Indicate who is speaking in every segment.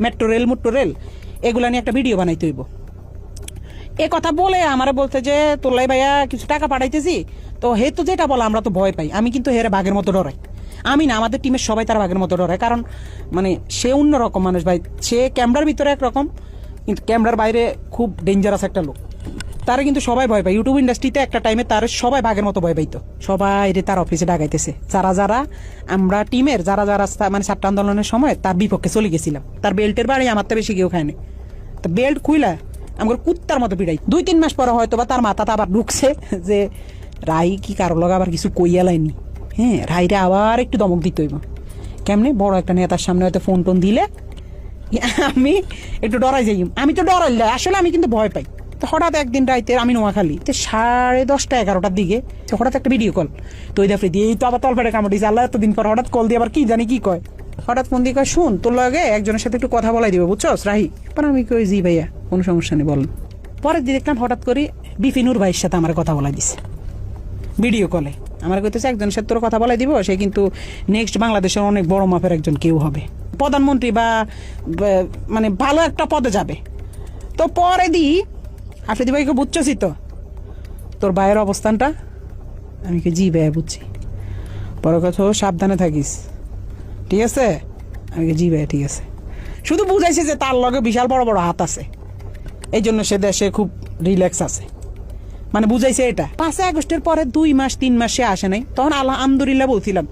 Speaker 1: Metro rail এগুলা নিয়ে একটা ভিডিও বানাইতে হইব। এ কথা বলে আমারে বলতে যে তোলাই ভাইয়া কিছু টাকা পাঠাইতেছি, তো হে তো যেটা বলে আমরা তো ভয় পাই। আমি কিন্তু হেরে বাঘের মতো ডরাই। আমি না, আমাদের টিমের সবাই তার বাঘের মতো ডরায়, কারণ মানে সে অন্যরকম মানুষ ভাই। সে ক্যামেরার ভিতরে একরকম, কিন্তু ক্যামেরার বাইরে খুব ডেঞ্জারাস একটা লোক। তারা কিন্তু সবাই ভয় পায়। ইউটিউব ইন্ডাস্ট্রিতে একটা টাইমে তার সবাই বাঘের মতো ভয় পাইতো। সবাই তার অফিসে ডাকাইতেছে, যারা আমরা টিমের যারা মানে ছাত্র আন্দোলনের সময় তার বিপক্ষে চলে গেছিলাম। তার বেল্টের বাড়ি আমার তো বেশি কেউ খায়নি। তো বেল্ট খুইলা আমার কুত্তার মতো পিড়াই। 2-3 মাস পরে হয়তো বা তার মাথাটা আবার ঢুকছে যে রাই কি কারো লগা আবার কিছু কইয়া লাইনি। হ্যাঁ, রাইরে আবার একটু দমক দিতে হইব। কেমনে বড় একটা নেতার সামনে হয়তো ফোন টোন দিলে আমি একটু ডরাই যাই। আমি তো ডরাই আসলে, আমি কিন্তু ভয় পাই। তো হঠাৎ একদিন রাইতে আমি নোয়াখালী 10:30-11টার দিকে হঠাৎ একটা ভিডিও কল। তো ওই দেখে দিয়ে তো আবার তলপেটে কামড় দিয়েছে। আল্লাহ এতদিন পর হঠাৎ কল দিয়ে আবার কি জানি কি কয়। হঠাৎ ফোন দিয়ে কয়, শুন তোর লগে একজনের সাথে একটু কথা বলাই দিব, বুঝছস রাহি? পরে আমি কই, জি ভাইয়া, কোনো সমস্যা নেই, বলেন। পরের দিন দেখলাম হঠাৎ করে বিপিনুর ভাইয়ের সাথে আমার কথা বলাই দিছে ভিডিও কলে। আমার কইতেছে একজনের সাথে তোর কথা বলাই দিব, সে কিন্তু নেক্সট বাংলাদেশের অনেক বড় মাপের একজন কেউ হবে, প্রধানমন্ত্রী বা মানে ভালো একটা পদে যাবে। তো পরে আফ্রিদি ভাইকে বুঝছি তো তোর ভাইয়ের অবস্থানটা? আমি কি, জি ভাইয়া বুঝছি। পরে কথা, সাবধানে থাকিস, ঠিক আছে? আমি কি, জি ভাইয়া ঠিক আছে। শুধু বুঝাইছে যে তার লগে বিশাল বড় বড় হাত আছে, এই জন্য সে দেশে খুব রিল্যাক্স আছে, মানে বুঝাইছে এটা। 5 আগস্টের পরে 2-3 মাস সে আসে নাই। তখন আলহামদুলিল্লাহ বলছিলাম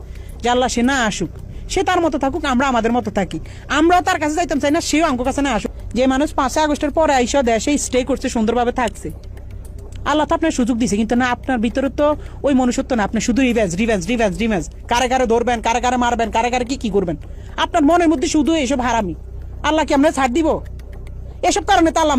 Speaker 1: যে আল্লাহ সে না আসুক, সে তার মতো থাকুক, আমরা আমাদের মতো থাকি। আমরাও তার কাছে যাইতাম চাই না, সেও আমার কাছে না আসুক। যে মানুষ 5 আগস্টের পরে আইসা দেশে স্টে করছে, সুন্দরভাবে থাকছে, আল্লাহ তো আপনার সুযোগ দিছে। কিন্তু না, আপনার ভিতরে তো ওই মনুষ্যত্ব না। আপনি শুধু রিভেঞ্জ, কারে কারে ধরবেন, কারে কারে মারবেন, কারে কারে কি করবেন। আপনার মনের মধ্যে শুধু এসব হারামি। আল্লাহ কি আমরা ছাড় দিব? এসব কারণে তো আল্লাহ